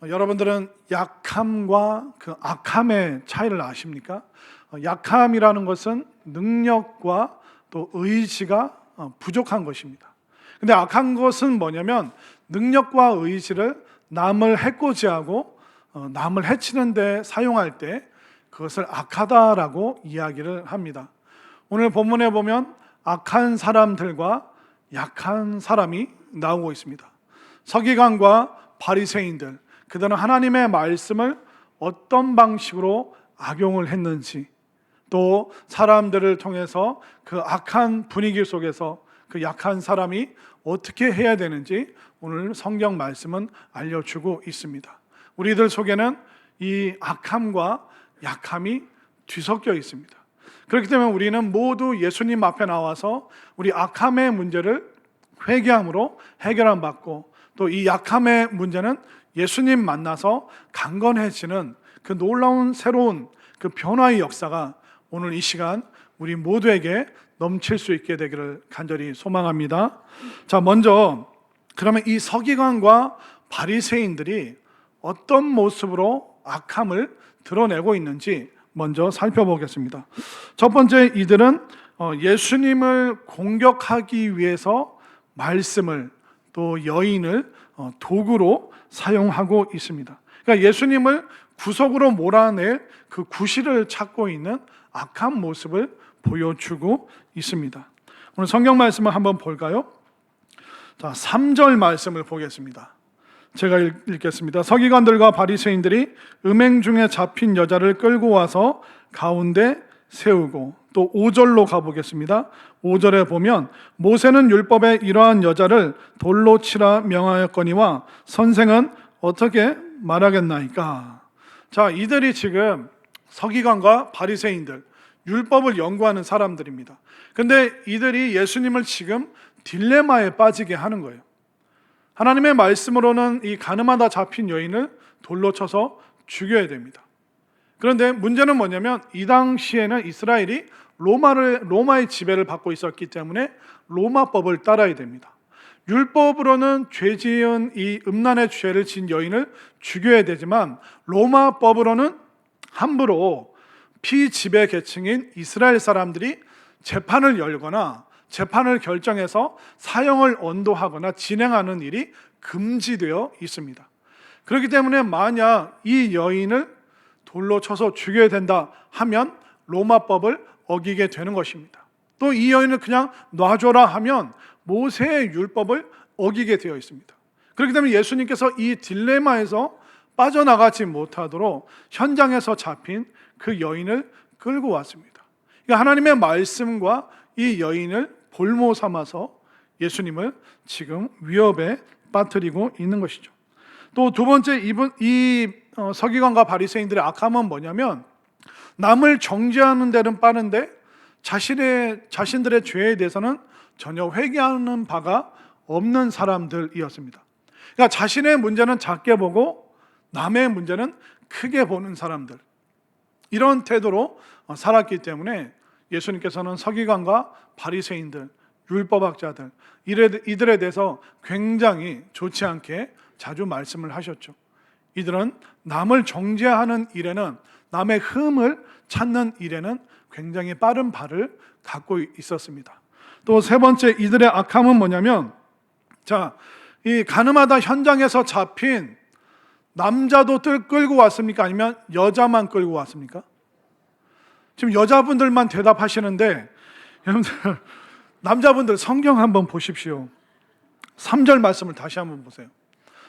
여러분들은 약함과 그 악함의 차이를 아십니까? 약함이라는 것은 능력과 또 의지가 부족한 것입니다. 근데 악한 것은 뭐냐면 능력과 의지를 남을 해코지하고 남을 해치는 데 사용할 때 그것을 악하다라고 이야기를 합니다. 오늘 본문에 보면 악한 사람들과 약한 사람이 나오고 있습니다. 서기관과 바리새인들, 그들은 하나님의 말씀을 어떤 방식으로 악용을 했는지, 또 사람들을 통해서 그 악한 분위기 속에서 그 약한 사람이 어떻게 해야 되는지 오늘 성경 말씀은 알려주고 있습니다. 우리들 속에는 이 악함과 약함이 뒤섞여 있습니다. 그렇기 때문에 우리는 모두 예수님 앞에 나와서 우리 악함의 문제를 회개함으로 해결함 받고, 또 이 약함의 문제는 예수님 만나서 강건해지는 그 놀라운 새로운 그 변화의 역사가 오늘 이 시간 우리 모두에게 넘칠 수 있게 되기를 간절히 소망합니다. 자, 먼저 그러면 이 서기관과 바리새인들이 어떤 모습으로 악함을 드러내고 있는지 먼저 살펴보겠습니다. 첫 번째, 이들은 예수님을 공격하기 위해서 말씀을, 또 여인을 도구로 사용하고 있습니다. 그러니까 예수님을 구석으로 몰아낼 그 구실을 찾고 있는 악한 모습을 보여주고 있습니다. 오늘 성경 말씀을 한번 볼까요? 자, 3절 말씀을 보겠습니다. 제가 읽겠습니다. 서기관들과 바리새인들이 음행 중에 잡힌 여자를 끌고 와서 가운데 세우고, 또 5절로 가보겠습니다. 5절에 보면 모세는 율법에 이러한 여자를 돌로 치라 명하였거니와 선생은 어떻게 말하겠나이까. 자, 이들이 지금 서기관과 바리새인들, 율법을 연구하는 사람들입니다. 근데 이들이 예수님을 지금 딜레마에 빠지게 하는 거예요. 하나님의 말씀으로는 이 가늠하다 잡힌 여인을 돌로 쳐서 죽여야 됩니다. 그런데 문제는 뭐냐면 이 당시에는 이스라엘이 로마의 지배를 받고 있었기 때문에 로마법을 따라야 됩니다. 율법으로는 죄 지은 이 음란의 죄를 지은 여인을 죽여야 되지만 로마법으로는 함부로 피지배 계층인 이스라엘 사람들이 재판을 열거나 재판을 결정해서 사형을 언도하거나 진행하는 일이 금지되어 있습니다. 그렇기 때문에 만약 이 여인을 돌로 쳐서 죽여야 된다 하면 로마법을 어기게 되는 것입니다. 또 이 여인을 그냥 놔줘라 하면 모세의 율법을 어기게 되어 있습니다. 그렇기 때문에 예수님께서 이 딜레마에서 빠져나가지 못하도록 현장에서 잡힌 그 여인을 끌고 왔습니다. 그러니까 하나님의 말씀과 이 여인을 볼모 삼아서 예수님을 지금 위협에 빠뜨리고 있는 것이죠. 또 두 번째, 이 서기관과 바리새인들의 악함은 뭐냐면 남을 정죄하는 데는 빠른데 자신들의 죄에 대해서는 전혀 회개하는 바가 없는 사람들이었습니다. 그러니까 자신의 문제는 작게 보고 남의 문제는 크게 보는 사람들, 이런 태도로 살았기 때문에 예수님께서는 서기관과 바리새인들, 율법학자들, 이들에 대해서 굉장히 좋지 않게 자주 말씀을 하셨죠. 이들은 남을 정죄하는 일에는, 남의 흠을 찾는 일에는 굉장히 빠른 발을 갖고 있었습니다. 또 세 번째, 이들의 악함은 뭐냐면, 자, 이 가늠하다 현장에서 잡힌 남자도 끌고 왔습니까? 아니면 여자만 끌고 왔습니까? 지금 여자분들만 대답하시는데, 여러분들 남자분들 성경 한번 보십시오. 3절 말씀을 다시 한번 보세요.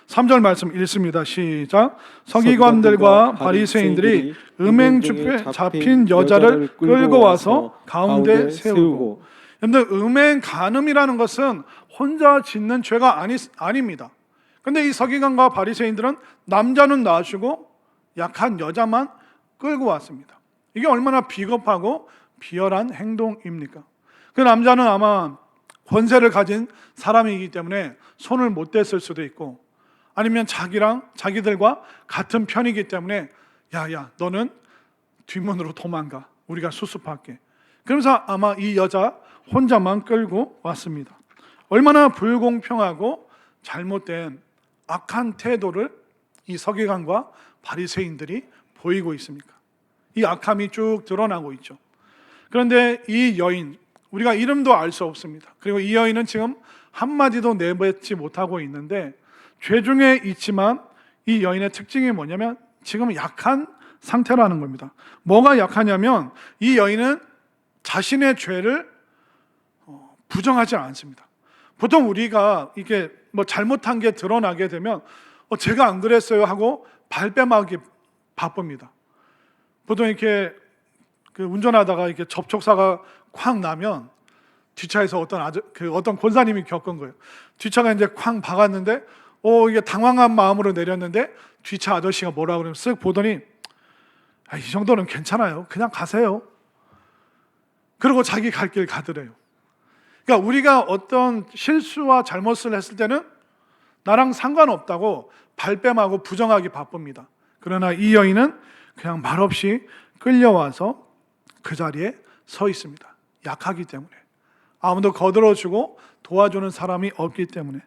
3절 말씀 읽습니다. 시작. 서기관들과 바리새인들이 음행 중에 잡힌 여자를 끌고 와서 가운데 세우고. 여러분들, 음행 간음이라는 것은 혼자 짓는 죄가 아닙니다. 그런데 이 서기관과 바리새인들은 남자는 놔주고 약한 여자만 끌고 왔습니다. 이게 얼마나 비겁하고 비열한 행동입니까? 그 남자는 아마 권세를 가진 사람이기 때문에 손을 못 댔을 수도 있고, 아니면 자기들과 같은 편이기 때문에 야야 너는 뒷문으로 도망가, 우리가 수습할게. 그러면서 아마 이 여자 혼자만 끌고 왔습니다. 얼마나 불공평하고 잘못된 악한 태도를 이 서기관과 바리새인들이 보이고 있습니까? 이 악함이 쭉 드러나고 있죠. 그런데 이 여인, 우리가 이름도 알 수 없습니다. 그리고 이 여인은 지금 한마디도 내뱉지 못하고 있는데, 죄 중에 있지만 이 여인의 특징이 뭐냐면 지금 약한 상태라는 겁니다. 뭐가 약하냐면 이 여인은 자신의 죄를 부정하지 않습니다. 보통 우리가 이게 뭐 잘못한 게 드러나게 되면 제가 안 그랬어요 하고 발뺌하기 바쁩니다. 보통 이렇게 운전하다가 이렇게 접촉사가 쾅 나면 뒷차에서 어떤 권사님이 겪은 거예요. 뒷차가 이제 쾅 박았는데 이게 당황한 마음으로 내렸는데 뒷차 아저씨가 뭐라 그러면 쓱 보더니 이 정도는 괜찮아요. 그냥 가세요. 그리고 자기 갈 길 가더래요. 그러니까 우리가 어떤 실수와 잘못을 했을 때는 나랑 상관없다고 발뺌하고 부정하기 바쁩니다. 그러나 이 여인은 그냥 말없이 끌려와서 그 자리에 서 있습니다. 약하기 때문에. 아무도 거들어주고 도와주는 사람이 없기 때문에.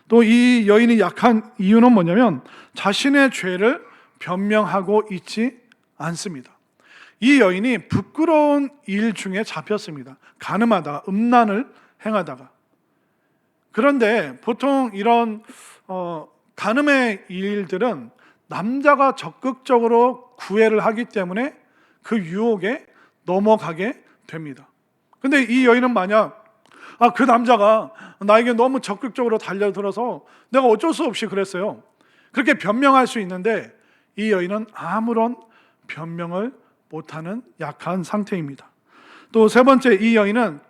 또 이 여인이 약한 이유는 뭐냐면 자신의 죄를 변명하고 있지 않습니다. 이 여인이 부끄러운 일 중에 잡혔습니다. 간음하다가, 음란을 행하다가. 그런데 보통 이런 간음의 일들은 남자가 적극적으로 구애를 하기 때문에 그 유혹에 넘어가게 됩니다. 근데 이 여인은 만약 그 남자가 나에게 너무 적극적으로 달려들어서 내가 어쩔 수 없이 그랬어요, 그렇게 변명할 수 있는데 이 여인은 아무런 변명을 못하는 약한 상태입니다. 또 세 번째, 이 여인은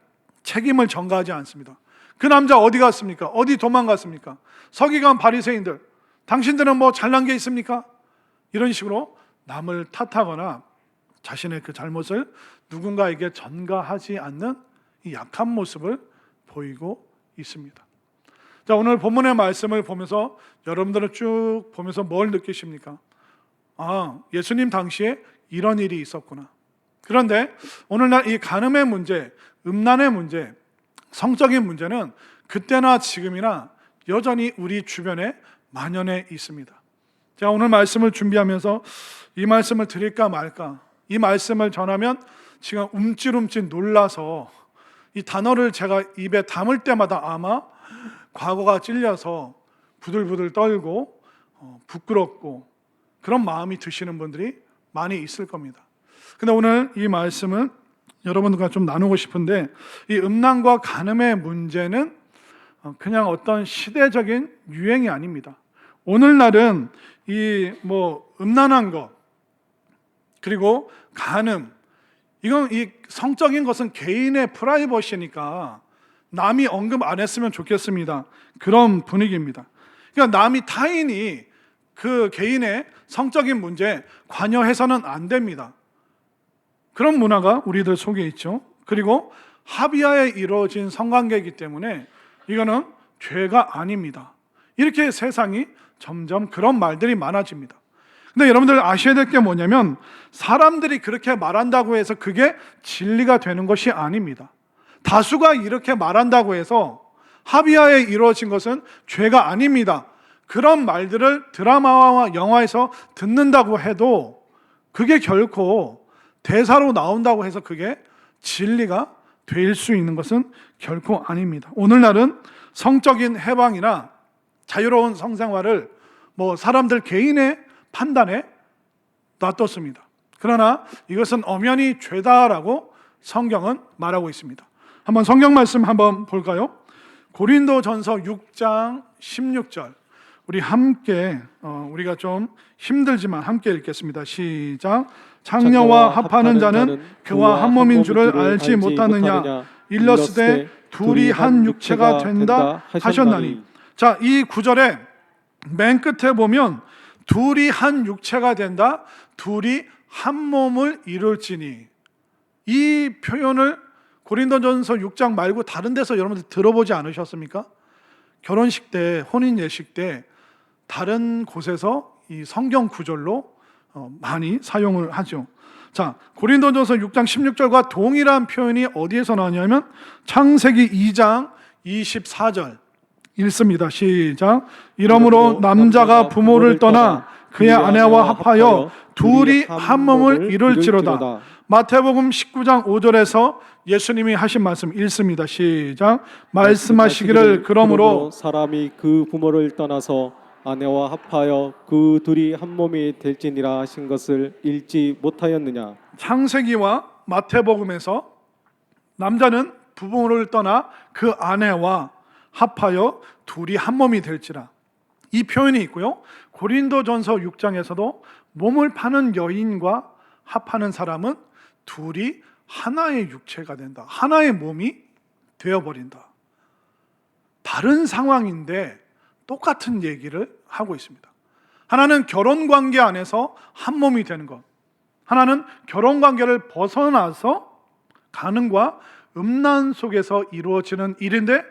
책임을 전가하지 않습니다. 그 남자 어디 갔습니까? 어디 도망갔습니까? 서기관 바리새인들, 당신들은 뭐 잘난 게 있습니까? 이런 식으로 남을 탓하거나 자신의 그 잘못을 누군가에게 전가하지 않는 이 약한 모습을 보이고 있습니다. 자, 오늘 본문의 말씀을 보면서 여러분들은 쭉 보면서 뭘 느끼십니까? 예수님 당시에 이런 일이 있었구나. 그런데 오늘날 이 간음의 문제, 음란의 문제, 성적인 문제는 그때나 지금이나 여전히 우리 주변에 만연해 있습니다. 제가 오늘 말씀을 준비하면서 이 말씀을 드릴까 말까, 이 말씀을 전하면 지금 움찔움찔 놀라서 이 단어를 제가 입에 담을 때마다 아마 과거가 찔려서 부들부들 떨고 부끄럽고 그런 마음이 드시는 분들이 많이 있을 겁니다. 근데 오늘 이 말씀은 여러분들과 좀 나누고 싶은데, 이 음란과 간음의 문제는 그냥 어떤 시대적인 유행이 아닙니다. 오늘날은 이 음란한 것, 그리고 간음, 이건 이 성적인 것은 개인의 프라이버시니까 남이 언급 안 했으면 좋겠습니다. 그런 분위기입니다. 그러니까 타인이 그 개인의 성적인 문제에 관여해서는 안 됩니다. 그런 문화가 우리들 속에 있죠. 그리고 합의하에 이루어진 성관계이기 때문에 이거는 죄가 아닙니다. 이렇게 세상이 점점 그런 말들이 많아집니다. 근데 여러분들 아셔야 될 게 뭐냐면 사람들이 그렇게 말한다고 해서 그게 진리가 되는 것이 아닙니다. 다수가 이렇게 말한다고 해서 합의하에 이루어진 것은 죄가 아닙니다. 그런 말들을 드라마와 영화에서 듣는다고 해도 그게 결코 대사로 나온다고 해서 그게 진리가 될 수 있는 것은 결코 아닙니다. 오늘날은 성적인 해방이나 자유로운 성생활을 사람들 개인의 판단에 놔뒀습니다. 그러나 이것은 엄연히 죄다라고 성경은 말하고 있습니다. 한번 성경 말씀 한번 볼까요? 고린도전서 6장 16절. 우리 함께 우리가 좀 힘들지만 함께 읽겠습니다. 시작. 창녀와 합하는 자는 그와 한 몸인 줄을 알지 못하느냐. 일렀으되 둘이 한 육체가 된다 하셨나니. 자, 이 구절에 맨 끝에 보면 둘이 한 육체가 된다, 둘이 한 몸을 이룰지니, 이 표현을 고린도전서 6장 말고 다른 데서 여러분들 들어보지 않으셨습니까? 결혼식 때, 혼인 예식 때 다른 곳에서 이 성경 구절로 많이 사용을 하죠. 자, 고린도전서 6장 16절과 동일한 표현이 어디에서 나오냐면 창세기 2장 24절 읽습니다. 시작. 이러므로 남자가 부모를 떠나 그의 아내와 합하여 둘이 한 몸을 이룰지로다. 마태복음 19장 5절에서 예수님이 하신 말씀 읽습니다. 시작. 말씀하시기를 그러므로 사람이 그 부모를 떠나서 아내와 합하여 그 둘이 한 몸이 될지니라 하신 것을 읽지 못하였느냐. 창세기와 마태복음에서 남자는 부모를 떠나 그 아내와 합하여 둘이 한 몸이 될지라, 이 표현이 있고요. 고린도전서 6장에서도 몸을 파는 여인과 합하는 사람은 둘이 하나의 육체가 된다, 하나의 몸이 되어버린다. 다른 상황인데 똑같은 얘기를 하고 있습니다. 하나는 결혼관계 안에서 한 몸이 되는 것, 하나는 결혼관계를 벗어나서 가늠과 음란 속에서 이루어지는 일인데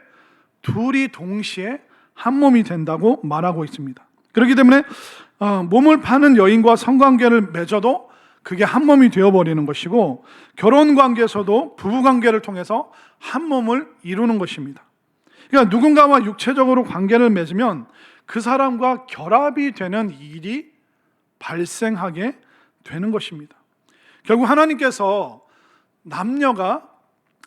둘이 동시에 한 몸이 된다고 말하고 있습니다. 그렇기 때문에 몸을 파는 여인과 성관계를 맺어도 그게 한 몸이 되어버리는 것이고, 결혼관계에서도 부부관계를 통해서 한 몸을 이루는 것입니다. 그러니까 누군가와 육체적으로 관계를 맺으면 그 사람과 결합이 되는 일이 발생하게 되는 것입니다. 결국 하나님께서 남녀가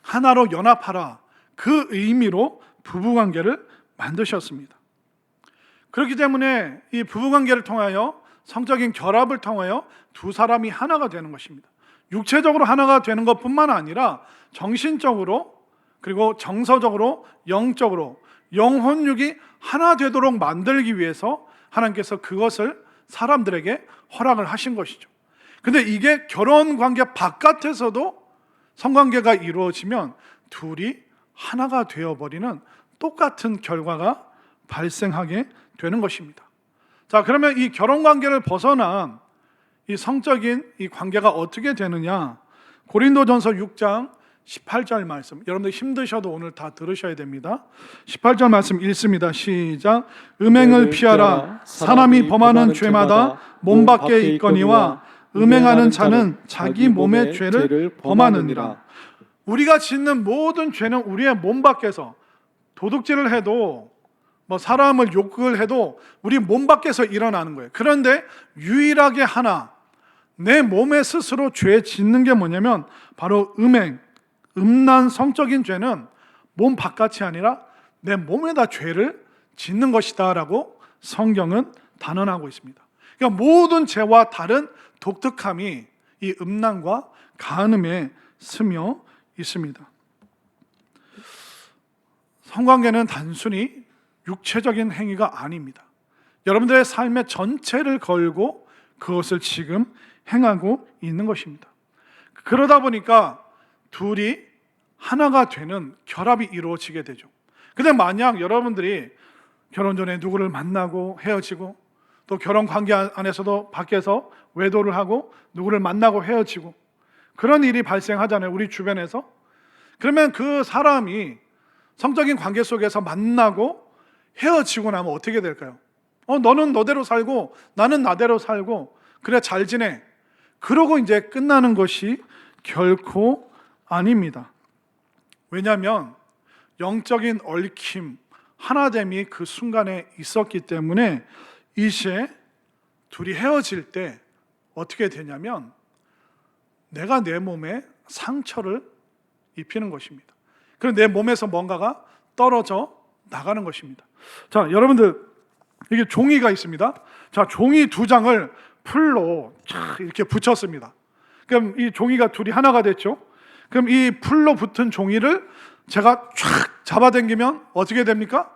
하나로 연합하라, 그 의미로 부부관계를 만드셨습니다. 그렇기 때문에 이 부부관계를 통하여, 성적인 결합을 통하여 두 사람이 하나가 되는 것입니다. 육체적으로 하나가 되는 것뿐만 아니라 정신적으로, 그리고 정서적으로, 영적으로, 영혼육이 하나 되도록 만들기 위해서 하나님께서 그것을 사람들에게 허락을 하신 것이죠. 근데 이게 결혼관계 바깥에서도 성관계가 이루어지면 둘이 하나가 되어버리는 똑같은 결과가 발생하게 되는 것입니다. 자, 그러면 이 결혼관계를 벗어난 이 성적인 이 관계가 어떻게 되느냐? 고린도전서 6장 18절 말씀, 여러분들 힘드셔도 오늘 다 들으셔야 됩니다. 18절 말씀 읽습니다. 시작. 음행을 피하라. 사람이 범하는 죄마다 몸 밖에 있거니와 음행하는 자는 자기 몸의 죄를 범하느니라. 우리가 짓는 모든 죄는 우리의 몸 밖에서, 도둑질을 해도 사람을 욕을 해도 우리 몸 밖에서 일어나는 거예요. 그런데 유일하게 하나, 내 몸에 스스로 죄 짓는 게 뭐냐면 바로 음행, 음란 성적인 죄는 몸 바깥이 아니라 내 몸에다 죄를 짓는 것이다 라고 성경은 단언하고 있습니다. 그러니까 모든 죄와 다른 독특함이 이 음란과 간음에 스며 있습니다. 성관계는 단순히 육체적인 행위가 아닙니다. 여러분들의 삶의 전체를 걸고 그것을 지금 행하고 있는 것입니다. 그러다 보니까 둘이 하나가 되는 결합이 이루어지게 되죠. 근데 만약 여러분들이 결혼 전에 누구를 만나고 헤어지고, 또 결혼 관계 안에서도 밖에서 외도를 하고 누구를 만나고 헤어지고, 그런 일이 발생하잖아요, 우리 주변에서. 그러면 그 사람이 성적인 관계 속에서 만나고 헤어지고 나면 어떻게 될까요? 너는 너대로 살고 나는 나대로 살고 그래 잘 지내, 그러고 이제 끝나는 것이 결코 아닙니다. 왜냐하면 영적인 얽힘, 하나됨이 그 순간에 있었기 때문에 이제 둘이 헤어질 때 어떻게 되냐면 내가 내 몸에 상처를 입히는 것입니다. 그리고 내 몸에서 뭔가가 떨어져 나가는 것입니다. 자, 여러분들, 이게 종이가 있습니다. 자, 종이 두 장을 풀로 이렇게 붙였습니다. 그럼 이 종이가 둘이 하나가 됐죠. 그럼 이 풀로 붙은 종이를 제가 쫙 잡아당기면 어떻게 됩니까?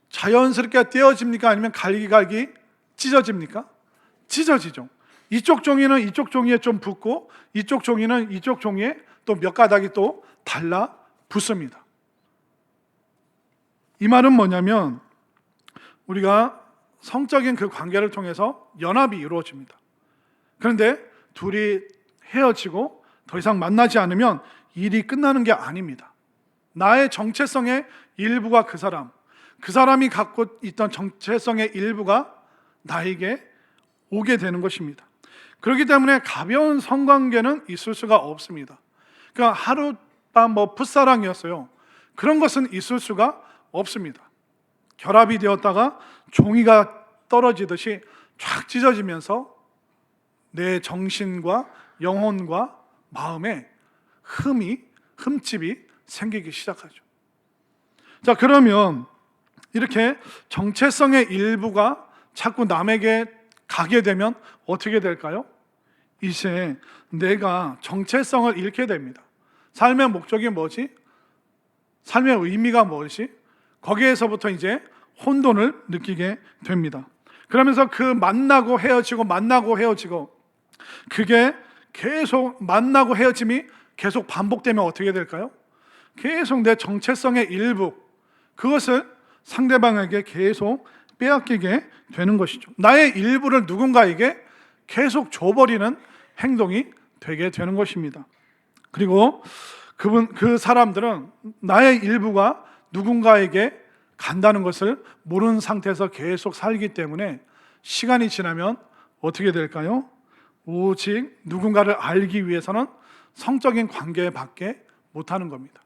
자연스럽게 떼어집니까? 아니면 갈기갈기 찢어집니까? 찢어지죠. 이쪽 종이는 이쪽 종이에 좀 붙고, 이쪽 종이는 이쪽 종이에 또 몇 가닥이 또 달라 붙습니다. 이 말은 뭐냐면 우리가 성적인 그 관계를 통해서 연합이 이루어집니다. 그런데 둘이 헤어지고 더 이상 만나지 않으면 일이 끝나는 게 아닙니다. 나의 정체성의 일부가 그 사람이 갖고 있던 정체성의 일부가 나에게 오게 되는 것입니다. 그렇기 때문에 가벼운 성관계는 있을 수가 없습니다. 그러니까 하룻밤 풋사랑이었어요. 그런 것은 있을 수가 없습니다. 결합이 되었다가 종이가 떨어지듯이 쫙 찢어지면서 내 정신과 영혼과 마음에 흠집이 생기기 시작하죠. 자, 그러면 이렇게 정체성의 일부가 자꾸 남에게 가게 되면 어떻게 될까요? 이제 내가 정체성을 잃게 됩니다. 삶의 목적이 뭐지? 삶의 의미가 뭐지? 거기에서부터 이제 혼돈을 느끼게 됩니다. 그러면서 그 만나고 헤어지고 그게 계속 만나고 헤어짐이 계속 반복되면 어떻게 될까요? 계속 내 정체성의 일부, 그것을 상대방에게 계속 빼앗기게 되는 것이죠. 나의 일부를 누군가에게 계속 줘버리는 행동이 되게 되는 것입니다. 그리고 그 사람들은 나의 일부가 누군가에게 간다는 것을 모르는 상태에서 계속 살기 때문에 시간이 지나면 어떻게 될까요? 오직 누군가를 알기 위해서는 성적인 관계밖에 못하는 겁니다.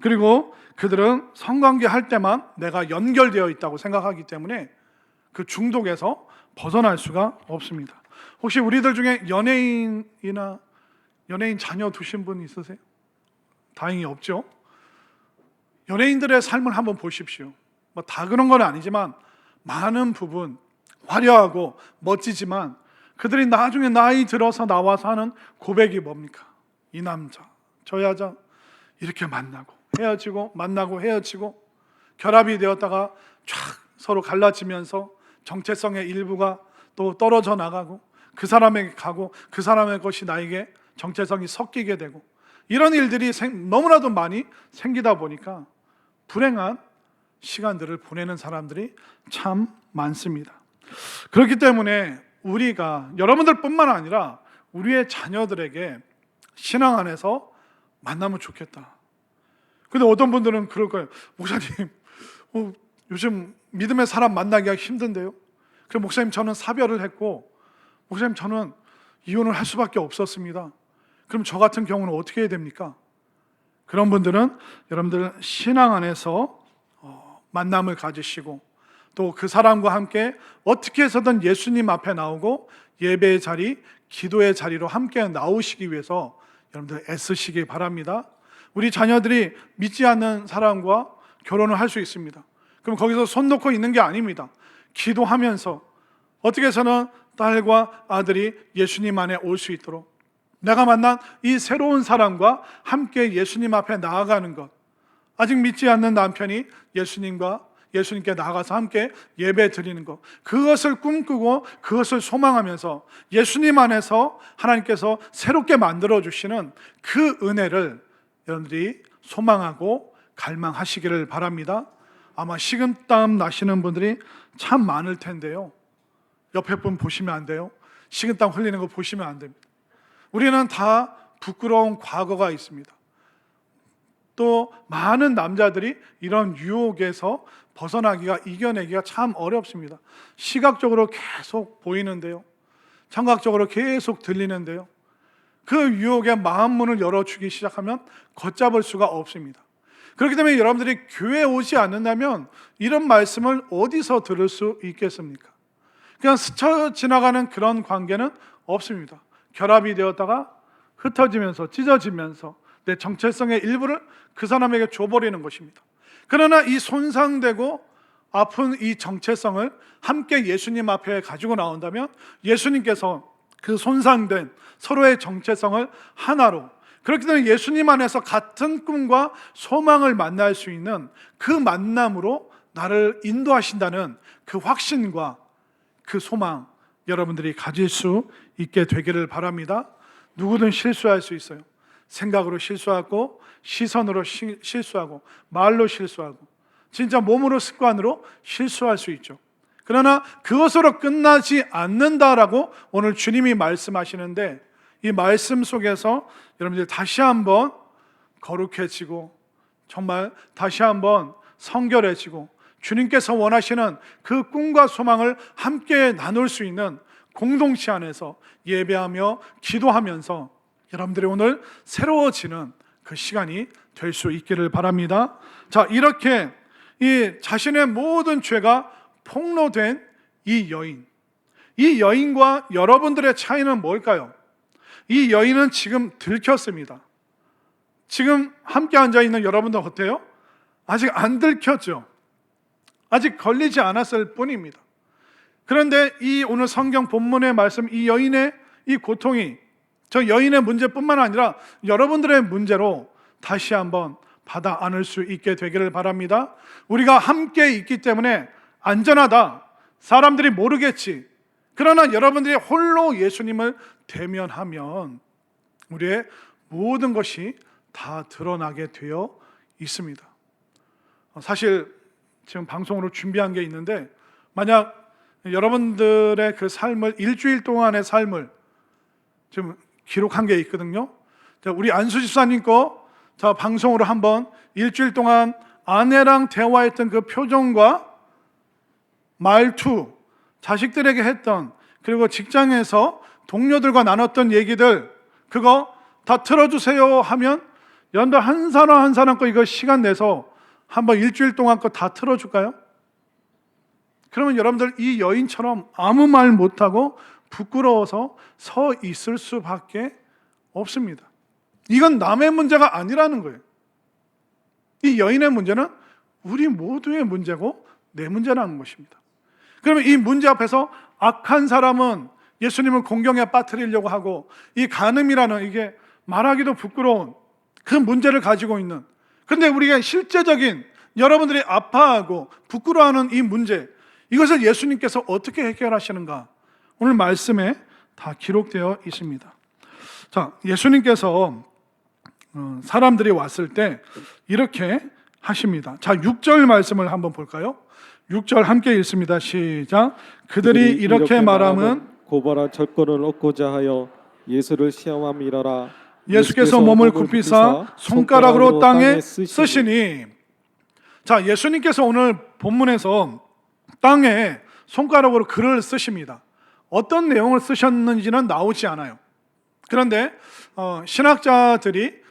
그리고 그들은 성관계 할 때만 내가 연결되어 있다고 생각하기 때문에 그 중독에서 벗어날 수가 없습니다. 혹시 우리들 중에 연예인 자녀 두신 분 있으세요? 다행히 없죠. 연예인들의 삶을 한번 보십시오. 뭐 다 그런 건 아니지만 많은 부분 화려하고 멋지지만 그들이 나중에 나이 들어서 나와서 하는 고백이 뭡니까? 이 남자, 저 여자 이렇게 만나고 헤어지고 결합이 되었다가 쫙 서로 갈라지면서 정체성의 일부가 또 떨어져 나가고 그 사람에게 가고 그 사람의 것이 나에게 정체성이 섞이게 되고 이런 일들이 너무나도 많이 생기다 보니까 불행한 시간들을 보내는 사람들이 참 많습니다. 그렇기 때문에 우리가 여러분들뿐만 아니라 우리의 자녀들에게 신앙 안에서 만나면 좋겠다. 근데 어떤 분들은 그럴 거예요. 목사님, 요즘 믿음의 사람 만나기가 힘든데요. 그럼 목사님, 저는 사별을 했고 목사님, 저는 이혼을 할 수밖에 없었습니다. 그럼 저 같은 경우는 어떻게 해야 됩니까? 그런 분들은 여러분들 신앙 안에서 만남을 가지시고 또 그 사람과 함께 어떻게 해서든 예수님 앞에 나오고 예배의 자리, 기도의 자리로 함께 나오시기 위해서 여러분들 애쓰시기 바랍니다. 우리 자녀들이 믿지 않는 사람과 결혼을 할 수 있습니다. 그럼 거기서 손 놓고 있는 게 아닙니다. 기도하면서 어떻게 해서는 딸과 아들이 예수님 안에 올 수 있도록 내가 만난 이 새로운 사람과 함께 예수님 앞에 나아가는 것, 아직 믿지 않는 남편이 예수님께 나가서 함께 예배 드리는 것, 그것을 꿈꾸고 그것을 소망하면서 예수님 안에서 하나님께서 새롭게 만들어주시는 그 은혜를 여러분들이 소망하고 갈망하시기를 바랍니다. 아마 식은땀 나시는 분들이 참 많을 텐데요, 옆에 분 보시면 안 돼요. 식은땀 흘리는 거 보시면 안 됩니다. 우리는 다 부끄러운 과거가 있습니다. 또 많은 남자들이 이런 유혹에서 벗어나기가, 이겨내기가 참 어렵습니다. 시각적으로 계속 보이는데요, 청각적으로 계속 들리는데요, 그 유혹에 마음문을 열어주기 시작하면 걷잡을 수가 없습니다. 그렇기 때문에 여러분들이 교회에 오지 않는다면 이런 말씀을 어디서 들을 수 있겠습니까? 그냥 스쳐 지나가는 그런 관계는 없습니다. 결합이 되었다가 흩어지면서 찢어지면서 내 정체성의 일부를 그 사람에게 줘버리는 것입니다. 그러나 이 손상되고 아픈 이 정체성을 함께 예수님 앞에 가지고 나온다면 예수님께서 그 손상된 서로의 정체성을 하나로, 그렇기 때문에 예수님 안에서 같은 꿈과 소망을 만날 수 있는 그 만남으로 나를 인도하신다는 그 확신과 그 소망 여러분들이 가질 수 있게 되기를 바랍니다. 누구든 실수할 수 있어요. 생각으로 실수하고 시선으로 실수하고 말로 실수하고 진짜 몸으로 습관으로 실수할 수 있죠. 그러나 그것으로 끝나지 않는다라고 오늘 주님이 말씀하시는데, 이 말씀 속에서 여러분들 다시 한번 거룩해지고 정말 다시 한번 성결해지고 주님께서 원하시는 그 꿈과 소망을 함께 나눌 수 있는 공동체 안에서 예배하며 기도하면서 여러분들이 오늘 새로워지는 그 시간이 될 수 있기를 바랍니다. 자, 이렇게 이 자신의 모든 죄가 폭로된 이 여인과 여러분들의 차이는 뭘까요? 이 여인은 지금 들켰습니다. 지금 함께 앉아있는 여러분들 어때요? 아직 안 들켰죠? 아직 걸리지 않았을 뿐입니다. 그런데 이 오늘 성경 본문의 말씀, 이 여인의 이 고통이 저 여인의 문제뿐만 아니라 여러분들의 문제로 다시 한번 받아 안을 수 있게 되기를 바랍니다. 우리가 함께 있기 때문에 안전하다, 사람들이 모르겠지. 그러나 여러분들이 홀로 예수님을 대면하면 우리의 모든 것이 다 드러나게 되어 있습니다. 사실 지금 방송으로 준비한 게 있는데, 만약 여러분들의 그 삶을, 일주일 동안의 삶을 지금 기록한 게 있거든요. 우리 안수 집사님 거 방송으로 한번 일주일 동안 아내랑 대화했던 그 표정과 말투, 자식들에게 했던, 그리고 직장에서 동료들과 나눴던 얘기들, 그거 다 틀어주세요 하면 연도 한 사람 한 사람 거 이거 시간 내서 한번 일주일 동안 거 다 틀어줄까요? 그러면 여러분들 이 여인처럼 아무 말 못하고 부끄러워서 서 있을 수밖에 없습니다. 이건 남의 문제가 아니라는 거예요. 이 여인의 문제는 우리 모두의 문제고 내 문제라는 것입니다. 그러면 이 문제 앞에서 악한 사람은 예수님을 공경에 빠뜨리려고 하고, 이 간음이라는 이게 말하기도 부끄러운 그 문제를 가지고 있는, 그런데 우리가 실제적인 여러분들이 아파하고 부끄러워하는 이 문제, 이것을 예수님께서 어떻게 해결하시는가 오늘 말씀에 다 기록되어 있습니다. 자, 예수님께서 사람들이 왔을 때 이렇게 하십니다. 자, 6절 말씀을 한번 볼까요? 6절 함께 읽습니다. 시작. 그들이 이렇게 말함은 고발할 절권을 얻고자 하여 예수를 시험함이러라. 예수께서 몸을 굽히사 손가락으로 땅에 쓰시니. 자, 예수님께서 오늘 본문에서 땅에 손가락으로 글을 쓰십니다. 어떤 내용을 쓰셨는지는 나오지 않아요. 그런데 신학자들이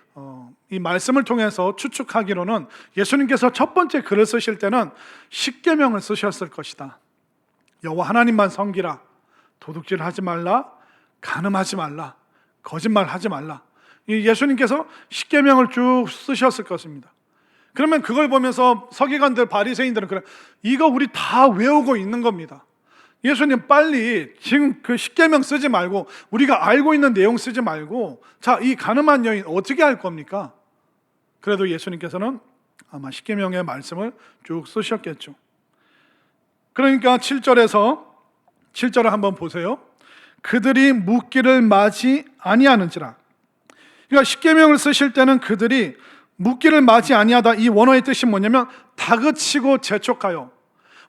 이 말씀을 통해서 추측하기로는 예수님께서 첫 번째 글을 쓰실 때는 십계명을 쓰셨을 것이다. 여호와 하나님만 섬기라, 도둑질하지 말라, 간음하지 말라, 거짓말하지 말라. 이 예수님께서 십계명을 쭉 쓰셨을 것입니다. 그러면 그걸 보면서 서기관들, 바리새인들은 그래, 이거 우리 다 외우고 있는 겁니다. 예수님 빨리 지금 그 십계명 쓰지 말고 우리가 알고 있는 내용 쓰지 말고, 자, 이 가늠한 여인 어떻게 할 겁니까? 그래도 예수님께서는 아마 십계명의 말씀을 쭉 쓰셨겠죠. 그러니까 7절을 한번 보세요. 그들이 묻기를 마지 아니하는지라. 그러니까 십계명을 쓰실 때는 그들이 묻기를 마지 아니하다, 이 원어의 뜻이 뭐냐면 다그치고 재촉하여.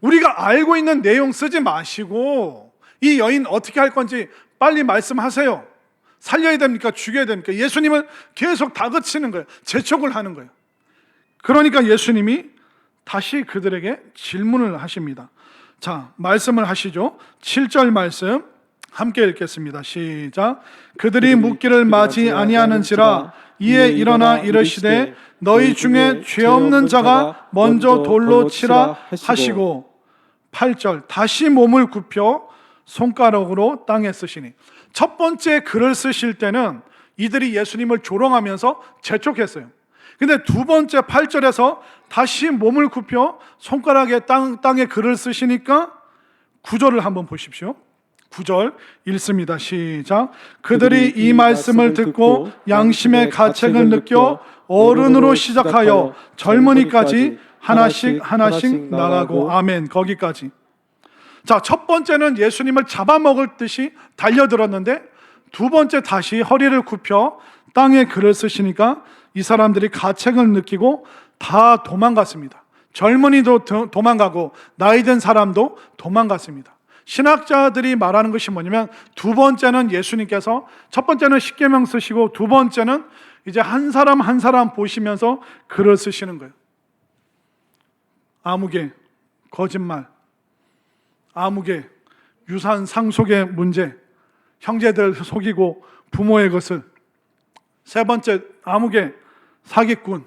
우리가 알고 있는 내용 쓰지 마시고 이 여인 어떻게 할 건지 빨리 말씀하세요. 살려야 됩니까? 죽여야 됩니까? 예수님을 계속 다그치는 거예요. 재촉을 하는 거예요. 그러니까 예수님이 다시 그들에게 질문을 하십니다. 자, 말씀을 하시죠. 7절 말씀 함께 읽겠습니다. 시작. 그들이 묻기를 마지 아니하는지라. 이에 일어나 이르시되 너희 중에 죄 없는 자가 먼저 돌로 치라 하시고. 8절 다시 몸을 굽혀 손가락으로 땅에 쓰시니. 첫 번째 글을 쓰실 때는 이들이 예수님을 조롱하면서 재촉했어요. 근데 두 번째 8절에서 다시 몸을 굽혀 손가락에 땅에 글을 쓰시니까 9절을 한번 보십시오. 9절 읽습니다. 시작. 그들이 이 말씀을 듣고 양심의 가책을 느껴 어른으로 시작하여 젊은이까지 하나씩 나가고. 아멘. 거기까지. 자, 첫 번째는 예수님을 잡아먹을 듯이 달려들었는데 두 번째 다시 허리를 굽혀 땅에 글을 쓰시니까 이 사람들이 가책을 느끼고 다 도망갔습니다. 젊은이도 도망가고 나이 든 사람도 도망갔습니다. 신학자들이 말하는 것이 뭐냐면 두 번째는 예수님께서, 첫 번째는 십계명 쓰시고 두 번째는 이제 한 사람 한 사람 보시면서 글을 쓰시는 거예요. 아무개, 거짓말, 아무개, 유산 상속의 문제, 형제들 속이고 부모의 것을. 세 번째 아무개, 사기꾼.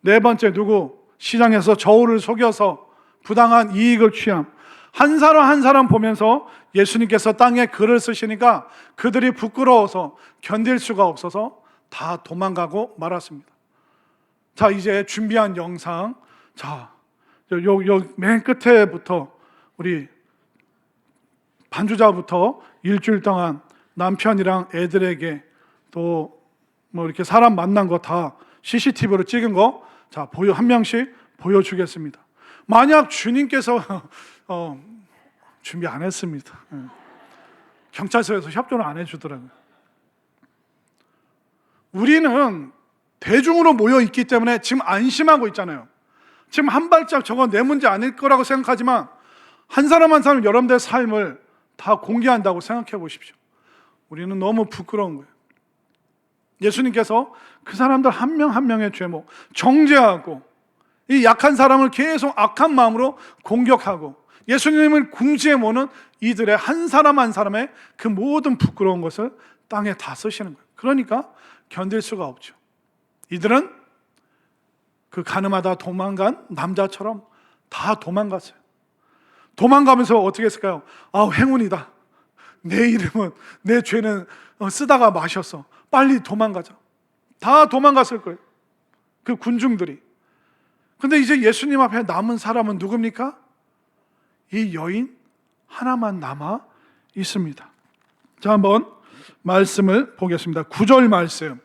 네 번째 누구? 시장에서 저울을 속여서 부당한 이익을 취함. 한 사람 한 사람 보면서 예수님께서 땅에 글을 쓰시니까 그들이 부끄러워서 견딜 수가 없어서 다 도망가고 말았습니다. 자, 이제 준비한 영상, 자, 요 맨 끝에부터 우리 반주자부터 일주일 동안 남편이랑 애들에게 또 뭐 이렇게 사람 만난 거 다 CCTV로 찍은 거, 자, 한 명씩 보여주겠습니다. 만약 주님께서 준비 안 했습니다. 경찰서에서 협조를 안 해주더라고요. 우리는 대중으로 모여 있기 때문에 지금 안심하고 있잖아요. 지금 한 발짝 저건 내 문제 아닐 거라고 생각하지만 한 사람 한 사람 여러분들의 삶을 다 공개한다고 생각해 보십시오. 우리는 너무 부끄러운 거예요. 예수님께서 그 사람들 한 명 한 명의 죄목 정죄하고 이 약한 사람을 계속 악한 마음으로 공격하고 예수님을 궁지에 모는 이들의 한 사람 한 사람의 그 모든 부끄러운 것을 땅에 다 쓰시는 거예요. 그러니까 견딜 수가 없죠. 이들은 그 가늠하다 도망간 남자처럼 다 도망갔어요. 도망가면서 어떻게 했을까요? 행운이다. 내 이름은, 내 죄는 쓰다가 마셨어. 빨리 도망가자. 다 도망갔을 거예요. 그 군중들이. 근데 이제 예수님 앞에 남은 사람은 누굽니까? 이 여인 하나만 남아 있습니다. 자, 한번 말씀을 보겠습니다. 9절 말씀.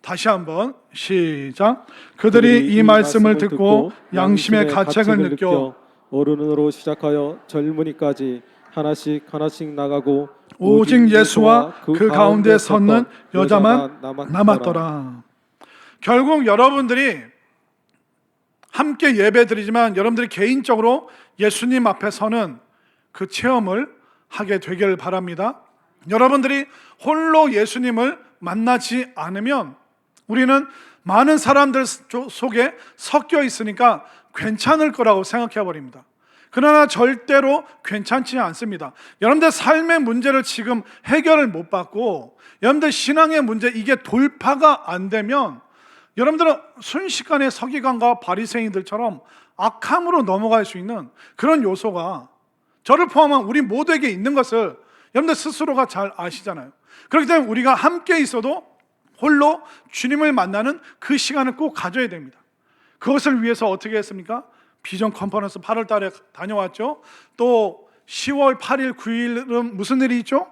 다시 한번 시작. 그들이 이 말씀을 듣고 양심의 가책을 느껴 어른으로 시작하여 젊은이까지 하나씩 나가고 오직 예수와 그 가운데 섰는 여자만 남았더라. 결국 여러분들이 함께 예배드리지만 여러분들이 개인적으로 예수님 앞에 서는 그 체험을 하게 되길 바랍니다. 여러분들이 홀로 예수님을 만나지 않으면 우리는 많은 사람들 속에 섞여 있으니까 괜찮을 거라고 생각해 버립니다. 그러나 절대로 괜찮지 않습니다. 여러분들 삶의 문제를 지금 해결을 못 받고 여러분들 신앙의 문제 이게 돌파가 안 되면 여러분들은 순식간에 서기관과 바리새인들처럼 악함으로 넘어갈 수 있는 그런 요소가 저를 포함한 우리 모두에게 있는 것을 여러분들 스스로가 잘 아시잖아요. 그렇기 때문에 우리가 함께 있어도 홀로 주님을 만나는 그 시간을 꼭 가져야 됩니다. 그것을 위해서 어떻게 했습니까? 비전 컨퍼런스 8월 달에 다녀왔죠. 또 10월 8일 9일은 무슨 일이 있죠?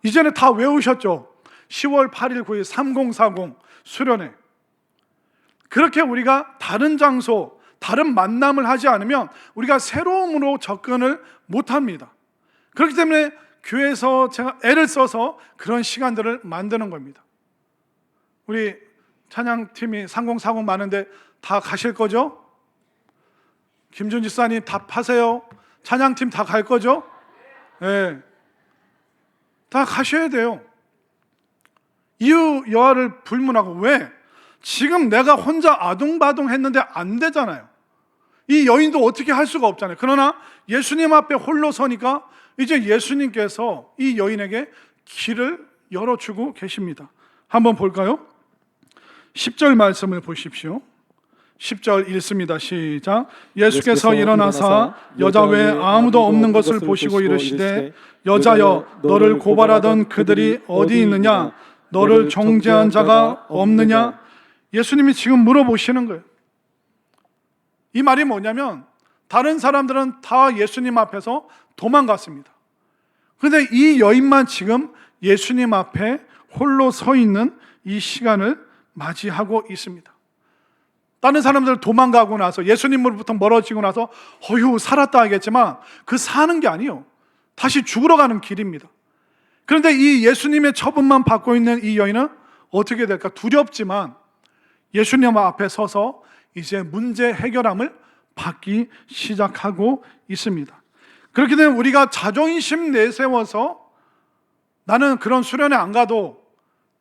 이전에 다 외우셨죠? 10월 8일 9일 3040 수련회. 그렇게 우리가 다른 장소, 다른 만남을 하지 않으면 우리가 새로움으로 접근을 못합니다. 그렇기 때문에 교회에서 제가 애를 써서 그런 시간들을 만드는 겁니다. 우리 찬양팀이 3040 많은데 다 가실 거죠? 김준 집사님 답하세요. 찬양팀 다 갈 거죠? 네. 다 가셔야 돼요. 이유 여하를 불문하고. 왜? 지금 내가 혼자 아둥바둥 했는데 안 되잖아요. 이 여인도 어떻게 할 수가 없잖아요. 그러나 예수님 앞에 홀로 서니까 이제 예수님께서 이 여인에게 길을 열어주고 계십니다. 한번 볼까요? 10절 말씀을 보십시오. 10절 읽습니다. 시작. 예수께서 일어나사 여자 외에 아무도 없는 것을 보시고 이르시되 여자여 너를 고발하던 그들이 어디 있느냐? 너를 정죄한 자가 없느냐? 예수님이 지금 물어보시는 거예요. 이 말이 뭐냐면 다른 사람들은 다 예수님 앞에서 도망갔습니다. 그런데 이 여인만 지금 예수님 앞에 홀로 서 있는 이 시간을 맞이하고 있습니다. 다른 사람들 도망가고 나서 예수님으로부터 멀어지고 나서 어휴 살았다 하겠지만 그 사는 게 아니에요. 다시 죽으러 가는 길입니다. 그런데 이 예수님의 처분만 받고 있는 이 여인은 어떻게 될까? 두렵지만 예수님 앞에 서서 이제 문제 해결함을 받기 시작하고 있습니다. 그렇게 되면 우리가 자존심 내세워서 나는 그런 수련회 안 가도,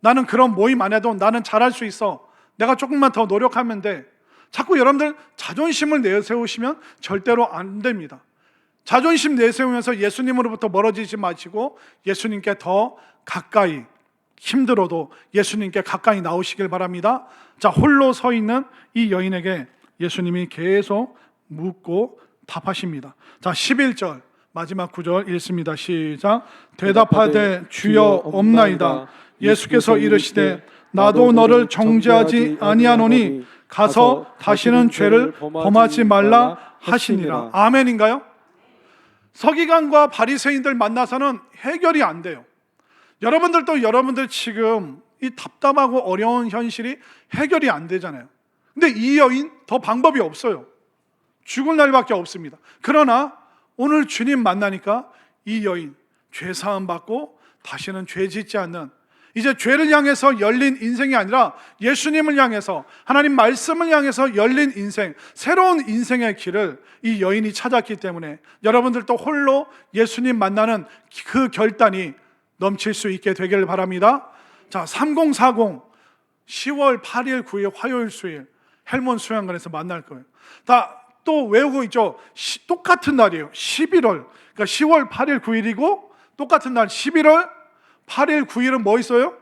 나는 그런 모임 안 해도 나는 잘할 수 있어, 내가 조금만 더 노력하면 돼, 자꾸 여러분들 자존심을 내세우시면 절대로 안 됩니다. 자존심 내세우면서 예수님으로부터 멀어지지 마시고 예수님께 더 가까이, 힘들어도 예수님께 가까이 나오시길 바랍니다. 자, 홀로 서 있는 이 여인에게 예수님이 계속 묻고 답하십니다. 자, 11절 마지막 구절 읽습니다. 시작. 대답하되 주여 없나이다. 예수께서 이르시되 나도 너를 정죄하지 아니하노니 가서 다시는 죄를 범하지 말라 하시니라. 아멘인가요? 서기관과 바리새인들 만나서는 해결이 안 돼요. 여러분들도 여러분들 지금 이 답답하고 어려운 현실이 해결이 안 되잖아요. 근데 이 여인 더 방법이 없어요. 죽을 날밖에 없습니다. 그러나 오늘 주님 만나니까 이 여인 죄 사함 받고 다시는 죄 짓지 않는, 이제 죄를 향해서 열린 인생이 아니라 예수님을 향해서, 하나님 말씀을 향해서 열린 인생, 새로운 인생의 길을 이 여인이 찾았기 때문에 여러분들도 홀로 예수님 만나는 그 결단이 넘칠 수 있게 되기를 바랍니다. 자, 3040 10월 8일 9일 화요일 수요일 헬몬 수양관에서 만날 거예요. 다 또 외우고 있죠. 똑같은 날이에요. 11월, 그러니까 10월 8일 9일이고 똑같은 날 11월 8일 9일은 뭐 있어요?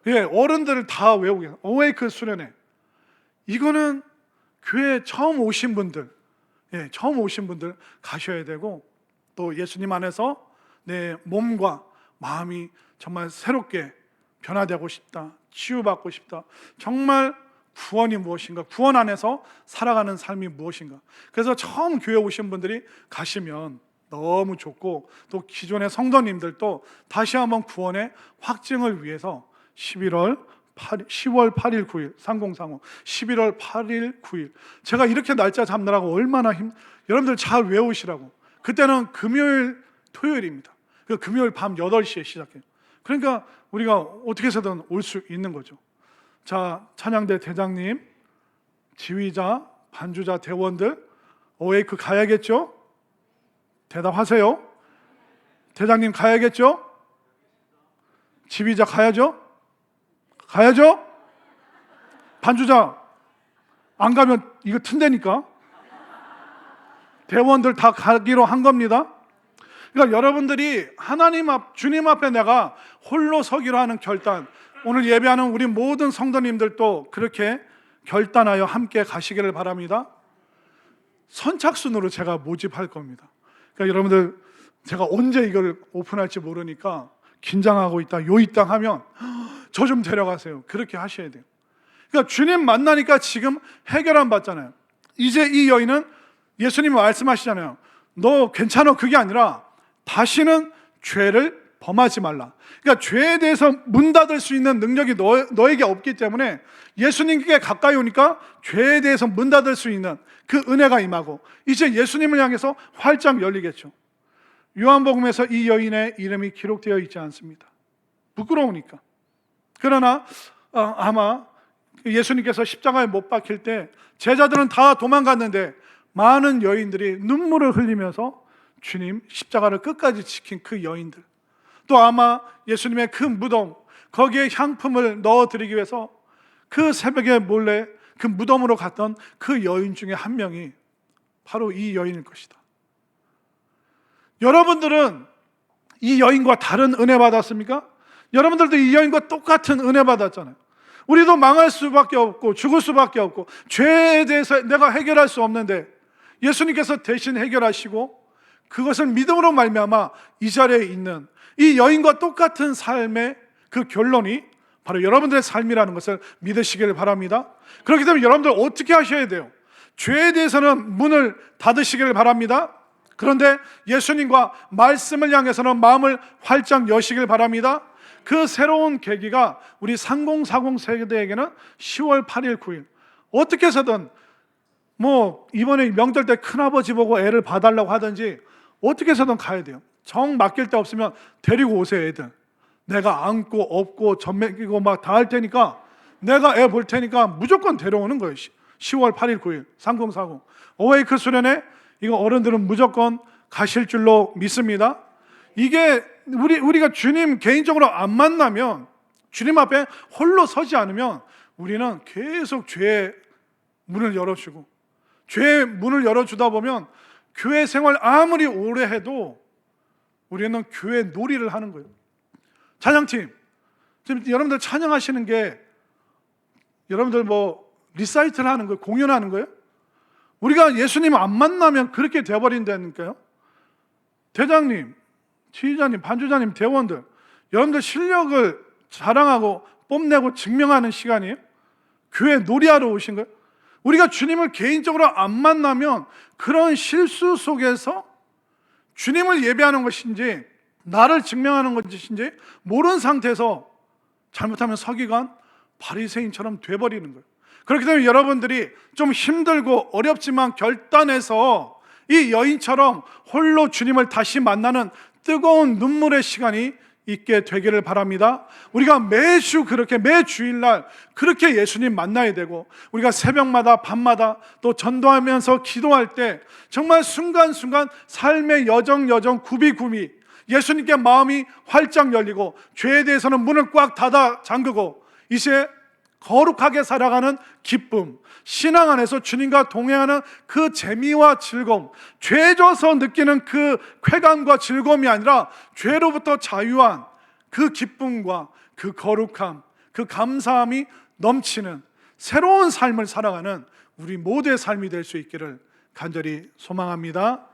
예, 어른들을 다 외우고 계세요. 어웨이크 수련회. 이거는 교회 처음 오신 분들, 예, 처음 오신 분들 가셔야 되고, 또 예수님 안에서 내 몸과 마음이 정말 새롭게 변화되고 싶다, 치유받고 싶다, 정말 구원이 무엇인가, 구원 안에서 살아가는 삶이 무엇인가. 그래서 처음 교회 오신 분들이 가시면 너무 좋고, 또 기존의 성도님들도 다시 한번 구원의 확증을 위해서 10월 8일 9일 3035 11월 8일 9일 제가 이렇게 날짜 잡느라고 얼마나 여러분들 잘 외우시라고. 그때는 금요일 토요일입니다. 그 금요일 밤 8시에 시작해요. 그러니까 우리가 어떻게 해서든 올 수 있는 거죠. 자, 찬양대 대장님, 지휘자, 반주자, 대원들 어웨이크 가야겠죠? 대답하세요. 대장님 가야겠죠? 지휘자 가야죠? 가야죠? 반주자 안 가면 이거 튼다니까. 대원들 다 가기로 한 겁니다. 그러니까 여러분들이 하나님 앞, 주님 앞에 내가 홀로 서기로 하는 결단, 오늘 예배하는 우리 모든 성도님들도 그렇게 결단하여 함께 가시기를 바랍니다. 선착순으로 제가 모집할 겁니다. 그러니까 여러분들, 제가 언제 이걸 오픈할지 모르니까 긴장하고 있다, 요 있다 하면 저 좀 데려가세요. 그렇게 하셔야 돼요. 그러니까 주님 만나니까 지금 해결안 받잖아요. 이제 이 여인은 예수님이 말씀하시잖아요. 너 괜찮아, 그게 아니라 다시는 죄를 범하지 말라. 그러니까 죄에 대해서 문 닫을 수 있는 능력이 너에게 없기 때문에 예수님께 가까이 오니까 죄에 대해서 문 닫을 수 있는 그 은혜가 임하고, 이제 예수님을 향해서 활짝 열리겠죠. 요한복음에서 이 여인의 이름이 기록되어 있지 않습니다. 부끄러우니까. 그러나 아마 예수님께서 십자가에 못 박힐 때 제자들은 다 도망갔는데 많은 여인들이 눈물을 흘리면서 주님 십자가를 끝까지 지킨 그 여인들, 또 아마 예수님의 그 무덤, 거기에 향품을 넣어드리기 위해서 그 새벽에 몰래 그 무덤으로 갔던 그 여인 중에 한 명이 바로 이 여인일 것이다. 여러분들은 이 여인과 다른 은혜 받았습니까? 여러분들도 이 여인과 똑같은 은혜 받았잖아요. 우리도 망할 수밖에 없고 죽을 수밖에 없고 죄에 대해서 내가 해결할 수 없는데 예수님께서 대신 해결하시고, 그것을 믿음으로 말미암아 이 자리에 있는 이 여인과 똑같은 삶의 그 결론이 바로 여러분들의 삶이라는 것을 믿으시기를 바랍니다. 그렇기 때문에 여러분들 어떻게 하셔야 돼요? 죄에 대해서는 문을 닫으시기를 바랍니다. 그런데 예수님과 말씀을 향해서는 마음을 활짝 여시길 바랍니다. 그 새로운 계기가 우리 3040 세대에게는 10월 8일 9일 어떻게 해서든, 뭐 이번에 명절 때 큰아버지 보고 애를 봐달라고 하든지 어떻게 해서든 가야 돼요. 정 맡길 데 없으면 데리고 오세요. 애들 내가 안고 업고 젖 먹이고 막 다 할 테니까, 내가 애 볼 테니까 무조건 데려오는 거예요. 10월 8일 9일 3040 어웨이크 수련회, 이거 어른들은 무조건 가실 줄로 믿습니다. 이게 우리가 주님 개인적으로 안 만나면, 주님 앞에 홀로 서지 않으면 우리는 계속 죄의 문을 열어주고, 죄의 문을 열어주다 보면 교회 생활 아무리 오래 해도 우리는 교회 놀이를 하는 거예요. 찬양팀, 지금 여러분들 찬양하시는 게 여러분들 뭐 리사이틀 하는 거예요? 공연하는 거예요? 우리가 예수님 안 만나면 그렇게 되어버린다니까요. 대장님, 지휘자님, 반주자님, 대원들, 여러분들 실력을 자랑하고 뽐내고 증명하는 시간이에요? 교회 놀이하러 오신 거예요? 우리가 주님을 개인적으로 안 만나면 그런 실수 속에서 주님을 예배하는 것인지 나를 증명하는 것인지 모르는 상태에서 잘못하면 서기관, 바리새인처럼 돼버리는 거예요. 그렇기 때문에 여러분들이 좀 힘들고 어렵지만 결단해서 이 여인처럼 홀로 주님을 다시 만나는 뜨거운 눈물의 시간이 있게 되기를 바랍니다. 우리가 매주 그렇게 매 주일날 그렇게 예수님 만나야 되고, 우리가 새벽마다 밤마다 또 전도하면서 기도할 때 정말 순간순간 삶의 여정 구비구비 예수님께 마음이 활짝 열리고 죄에 대해서는 문을 꽉 닫아 잠그고 이제 거룩하게 살아가는 기쁨, 신앙 안에서 주님과 동행하는 그 재미와 즐거움, 죄 져서 느끼는 그 쾌감과 즐거움이 아니라 죄로부터 자유한 그 기쁨과 그 거룩함, 그 감사함이 넘치는 새로운 삶을 살아가는 우리 모두의 삶이 될 수 있기를 간절히 소망합니다.